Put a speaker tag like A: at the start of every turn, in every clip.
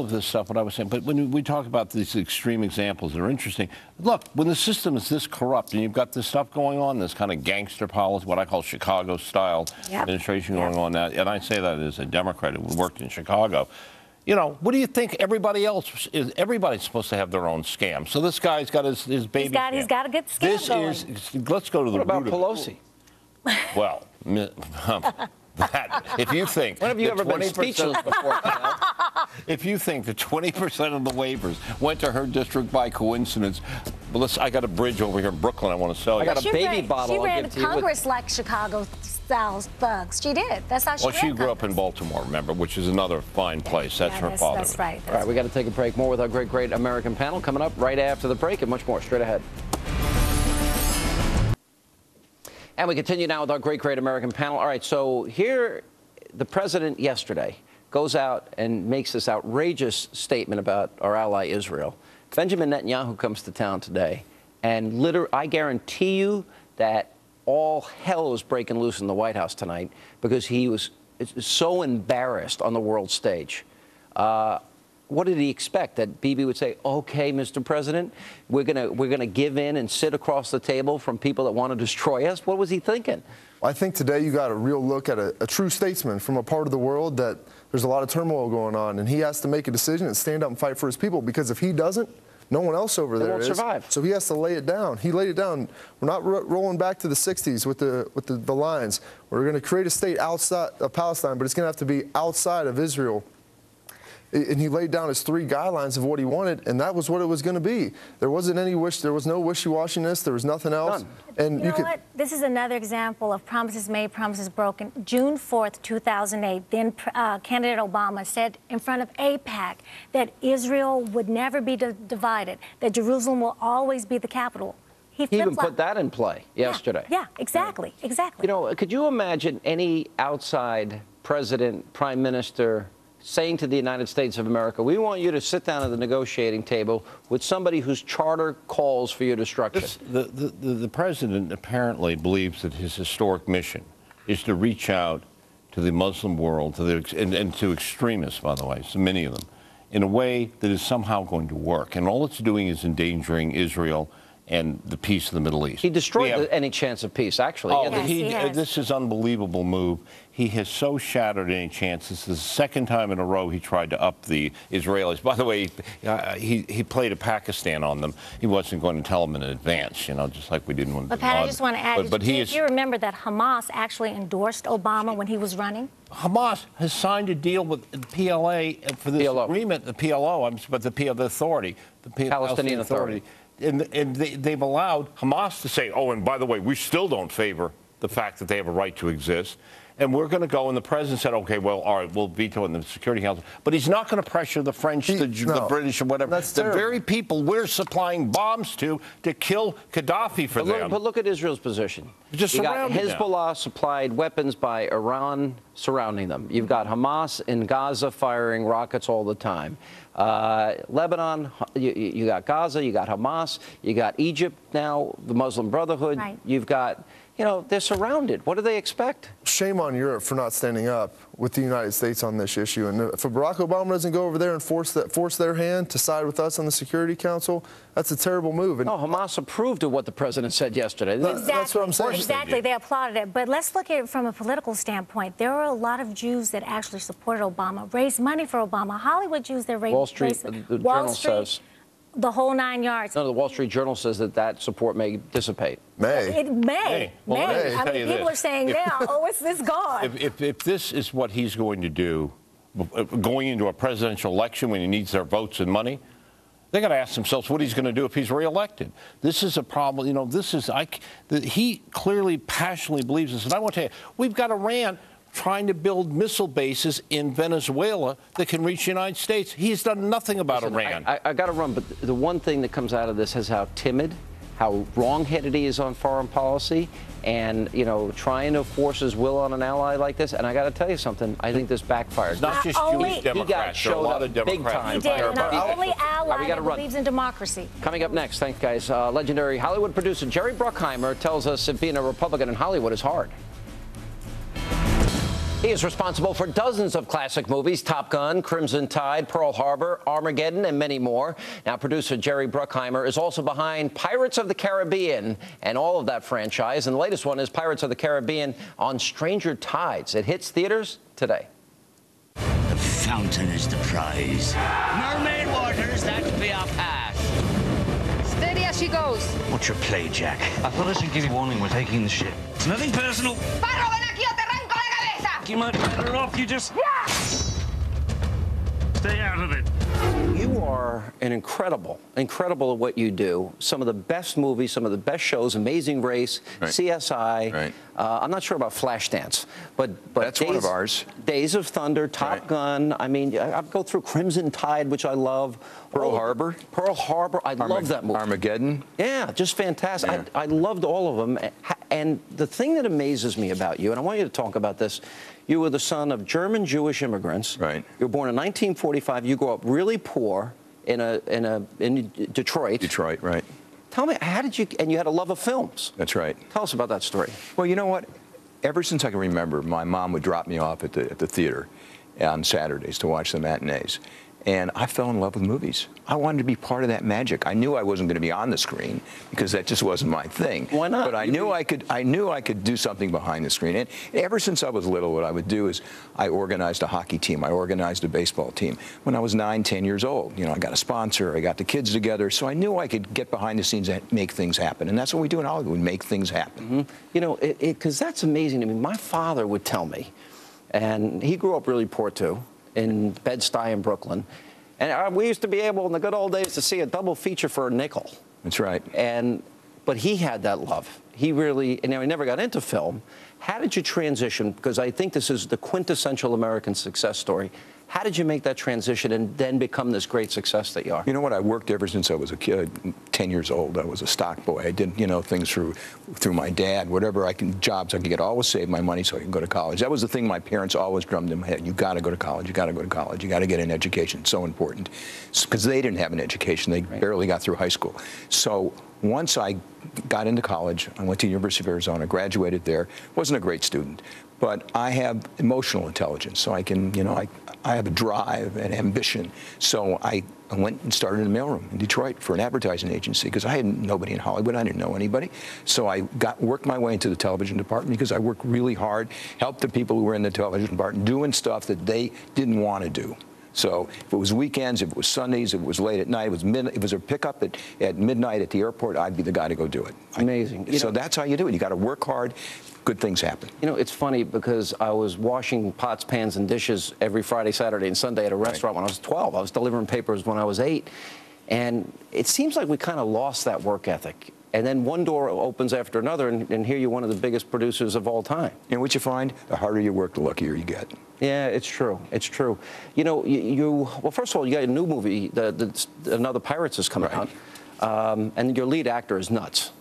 A: of this stuff, what I was saying, but when we talk about these extreme examples that are interesting, look, when the system is this corrupt and you've got this stuff going on, this kind of gangster policy, what I call Chicago-style administration going on now, and I say that as a Democrat who worked in Chicago, you know, what do you think everybody else is? Everybody's supposed to have their own scam. So this guy's got his baby scam.
B: He's got a good scam going.
A: Let's go to the
C: root of it. What about Pelosi?
A: Well, that, if you think...
C: When have you ever been speechless before?
A: If you think that 20% of the waivers went to her district by coincidence, well, I got a bridge over here in Brooklyn I want to sell you.
C: I got a baby bottle.
B: She ran Congress like Chicago-style thugs. She did. That's how she ran
A: she grew up in Baltimore, remember, which is another fine place. That's her father.
B: That's right.
C: All right, we got to take a break. More with our great American panel coming up right after the break, and much more straight ahead. And we continue now with our great American panel. All right, so here, the president yesterday goes out and makes this outrageous statement about our ally Israel. Benjamin Netanyahu comes to town today, and literally, I guarantee you that all hell was breaking loose in the White House tonight because he was so embarrassed on the world stage. What did he expect? That Bibi would say, "Okay, Mr. President, we're gonna give in and sit across the table from people that want to destroy us"? What was he thinking?
D: I think today you got a real look at a true statesman from a part of the world that there's a lot of turmoil going on, and he has to make a decision and stand up and fight for his people, because if he doesn't, no one else over there
C: won't survive.
D: So he has to lay it down. He laid it down. We're not rolling back to the 60s with the lines. We're going to create a state outside of Palestine, but it's going to have to be outside of Israel. And he laid down his 3 guidelines of what he wanted, and that was what it was going to be. There wasn't any there was no wishy-washiness. There was nothing else.
C: None.
D: And
B: you know what? This is another example of promises made, promises broken. June 4th, 2008, then candidate Obama said in front of AIPAC that Israel would never be divided, that Jerusalem will always be the capital.
C: He even put that in play yesterday.
B: Yeah, exactly.
C: You know, could you imagine any outside president, prime minister, saying to the United States of America, we want you to sit down at the negotiating table with somebody whose charter calls for your destruction?
A: The president apparently believes that his historic mission is to reach out to the Muslim world, and to extremists, by the way, so many of them, in a way that is somehow going to work. And all it's doing is endangering Israel and the peace of the Middle East.
C: He destroyed any chance of peace, actually.
A: Oh, yes, this is an unbelievable move. He has so shattered any chance. This is the second time in a row he tried to up the Israelis. By the way, he played a Pakistan on them. He wasn't going to tell them in advance, you know, just like we didn't want to.
B: But Pat, I just want to add, if you remember that Hamas actually endorsed Obama when he was running?
A: Hamas has signed a deal with the PLA for this agreement, the PLO, but the authority, the
C: Palestinian Authority.
A: And they've allowed Hamas to say, oh, and by the way, we still don't favor the fact that they have a right to exist. And we're going to go, and the president said, okay, well, all right, we'll veto it in the Security Council. But he's not going to pressure the French, the British, or whatever.
D: That's
A: the
D: terrible.
A: very people we're supplying bombs to kill Gaddafi for them.
C: But look at Israel's position.
A: Just
C: you got Hezbollah supplied weapons by Iran surrounding them. You've got Hamas in Gaza firing rockets all the time. Lebanon, you got Gaza, you got Hamas, you got Egypt now, the Muslim Brotherhood.
B: Right.
C: You've got, you know, they're surrounded. What do they expect?
D: Shame on Europe for not standing up with the United States on this issue. And if Barack Obama doesn't go over there and force their hand to side with us on the Security Council, that's a terrible move. And
C: no, Hamas approved of what the president said yesterday.
D: That's what I'm saying.
B: Exactly, they applauded it. But let's look at it from a political standpoint. There were a lot of Jews that actually supported Obama, raised money for Obama. Hollywood Jews that raised
C: Wall Street, the Journal says.
B: The whole 9 yards.
C: No, the Wall Street Journal says that support may dissipate.
B: It may.
A: Well,
B: may. I mean, people are saying now, oh, it's gone.
A: If this is what he's going to do, going into a presidential election when he needs their votes and money, they got to ask themselves what he's going to do if he's reelected. This is a problem. You know, he clearly, passionately believes this. And I want to tell you, we've got Iran trying to build missile bases in Venezuela that can reach the United States. He's done nothing about Iran.
C: I got to run, but the one thing that comes out of this is how timid, how wrong-headed he is on foreign policy, and, you know, trying to force his will on an ally like this. And I got to tell you something, I think this backfired.
A: It's not just Jewish Democrats. There are a lot of Democrats.
B: He did, and our only ally that believes in democracy.
C: Coming up next, thanks, guys. Legendary Hollywood producer Jerry Bruckheimer tells us if being a Republican in Hollywood is hard. He is responsible for dozens of classic movies: Top Gun, Crimson Tide, Pearl Harbor, Armageddon, and many more. Now, producer Jerry Bruckheimer is also behind Pirates of the Caribbean and all of that franchise. And the latest one is Pirates of the Caribbean on Stranger Tides. It hits theaters today.
E: The fountain is the prize. Mermaid waters, that could be our pass.
F: Steady as she goes.
E: What's your play, Jack? I thought I should give you warning. We're taking the ship. It's nothing personal.
F: Paro, ven aquí o te arranco la cabeza!
E: You might be better off. You just...
F: Yeah!
E: Stay out of it.
C: You are an incredible at what you do. Some of the best movies, some of the best shows, Amazing Race,
G: Right.
C: CSI.
G: Right.
C: I'm not sure about Flashdance, but
G: That's one of ours.
C: Days of Thunder, Top
G: Right.
C: Gun. I mean, I'll go through Crimson Tide, which I love.
G: Pearl Harbor.
C: Pearl Harbor. I love that movie.
G: Armageddon.
C: Yeah, just fantastic.
G: Yeah.
C: I loved all of them. And the thing that amazes me about you, and I want you to talk about this, you were the son of German Jewish immigrants.
G: Right.
C: You were born in 1945. You grew up really poor in Detroit.
G: Detroit, right.
C: Tell me, how did you, and you had a love of films.
G: That's right.
C: Tell us about that story.
G: Well, you know what? Ever since I can remember, my mom would drop me off at the theater on Saturdays to watch the matinees. And I fell in love with movies. I wanted to be part of that magic. I knew I wasn't going to be on the screen because that just wasn't my thing.
C: Why not?
G: But I knew I could do something behind the screen. And ever since I was little, what I would do is I organized a hockey team. I organized a baseball team. When I was 9, 10 years old, I got a sponsor. I got the kids together. So I knew I could get behind the scenes and make things happen. And that's what we do in Hollywood. We make things happen.
C: Mm-hmm. Because that's amazing to me. My father would tell me, and he grew up really poor too, in Bed-Stuy in Brooklyn. And we used to be able, in the good old days, to see a double feature for a nickel.
G: That's right.
C: But he had that love. He really, he never got into film. How did you transition? Because I think this is the quintessential American success story. How did you make that transition and then become this great success that you are?
G: You know what? I worked ever since I was a kid, 10 years old. I was a stock boy. I did, things through my dad, whatever jobs I could get. I always saved my money so I could go to college. That was the thing my parents always drummed in my head. You got to go to college. You got to go to college. You got to get an education. It's so important. Because they didn't have an education. They barely got through high school. So once I got into college, I went to the University of Arizona, graduated there. Wasn't a great student. But I have emotional intelligence, so I can, I have a drive and ambition. So I went and started in the mailroom in Detroit for an advertising agency because I had nobody in Hollywood. I didn't know anybody. So I worked my way into the television department because I worked really hard, helped the people who were in the television department doing stuff that they didn't want to do. So if it was weekends, if it was Sundays, if it was late at night, if it was a pickup at midnight at the airport, I'd be the guy to go do it.
C: Amazing.
G: So that's how you do it. You got to work hard. Good things happen.
C: It's funny because I was washing pots, pans, and dishes every Friday, Saturday, and Sunday at a restaurant when I was 12. I was delivering papers when I was 8. And it seems like we kind of lost that work ethic. And then one door opens after another, and here you're one of the biggest producers of all time.
G: And what you find, the harder you work, the luckier you get.
C: Yeah, it's true. It's true. Well, first of all, you got a new movie, Another Pirates is coming out, and your lead actor is nuts.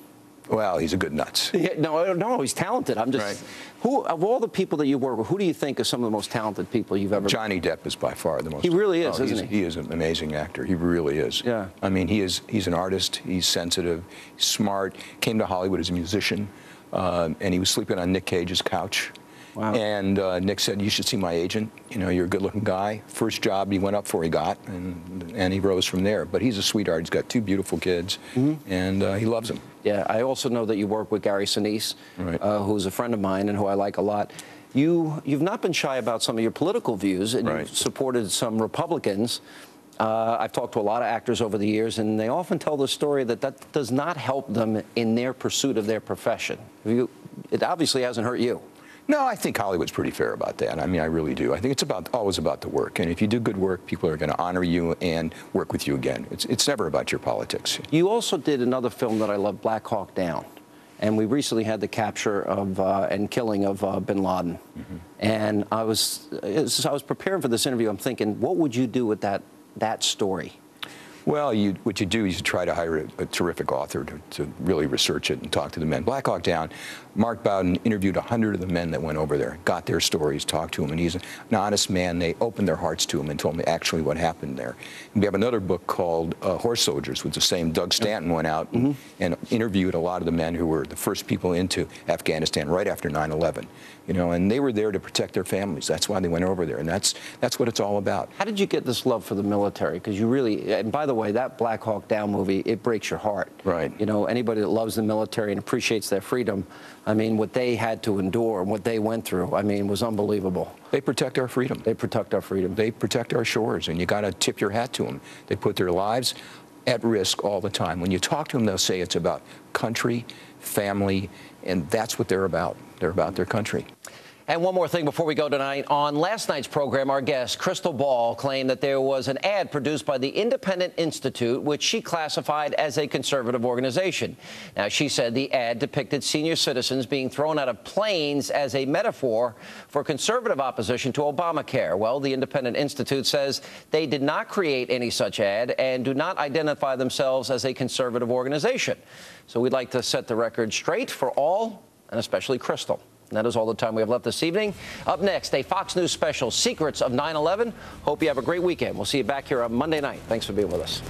G: Well, he's a good nuts.
C: Yeah, no, he's talented. I'm just, who of all the people that you work with, who do you think are some of the most talented people you've ever?
G: Johnny Depp is by far the most.
C: He really is, isn't he?
G: He is an amazing actor. He really is.
C: Yeah.
G: I mean, he's an artist. He's sensitive. He's smart. Came to Hollywood as a musician, and he was sleeping on Nick Cage's couch.
C: Wow.
G: And Nick said, "You should see my agent. You're a good-looking guy." First job he went up for, he got, and he rose from there. But he's a sweetheart. He's got 2 beautiful kids, and he loves them.
C: Yeah, I also know that you work with Gary Sinise, who's a friend of mine and who I like a lot. You've not been shy about some of your political views, and you've supported some Republicans. I've talked to a lot of actors over the years, and they often tell the story that does not help them in their pursuit of their profession. It obviously hasn't hurt you.
G: No, I think Hollywood's pretty fair about that. I mean, I really do. I think it's always about the work. And if you do good work, people are going to honor you and work with you again. It's never about your politics.
C: You also did another film that I love, Black Hawk Down. And we recently had the capture of and killing of bin Laden. And as I was preparing for this interview, I'm thinking, what would you do with that story?
G: Well, what you do is you try to hire a terrific author to really research it and talk to the men. Black Hawk Down, Mark Bowden interviewed 100 of the men that went over there, got their stories, talked to them, and he's an honest man. They opened their hearts to him and told me actually what happened there. And we have another book called Horse Soldiers, with the same Doug Stanton went out and interviewed a lot of the men who were the first people into Afghanistan right after 9/11. You know, and they were there to protect their families. That's why they went over there, and that's what it's all about.
C: How did you get this love for the military? Because you really, and by the way, that Black Hawk Down movie, it breaks your heart.
G: Right.
C: You know, anybody that loves the military and appreciates their freedom, I mean, what they had to endure and what they went through, I mean, was unbelievable.
G: They protect our freedom.
C: They protect our freedom.
G: They protect our shores, and you got to tip your hat to them. They put their lives at risk all the time. When you talk to them, they'll say it's about country, family, and that's what they're about. They're about their country.
C: And one more thing before we go tonight. On last night's program, our guest, Crystal Ball, claimed that there was an ad produced by the Independent Institute, which she classified as a conservative organization. Now, she said the ad depicted senior citizens being thrown out of planes as a metaphor for conservative opposition to Obamacare. Well, the Independent Institute says they did not create any such ad and do not identify themselves as a conservative organization. So we'd like to set the record straight for all, and especially Crystal. And that is all the time we have left this evening. Up next, a Fox News special, Secrets of 9/11. Hope you have a great weekend. We'll see you back here on Monday night. Thanks for being with us.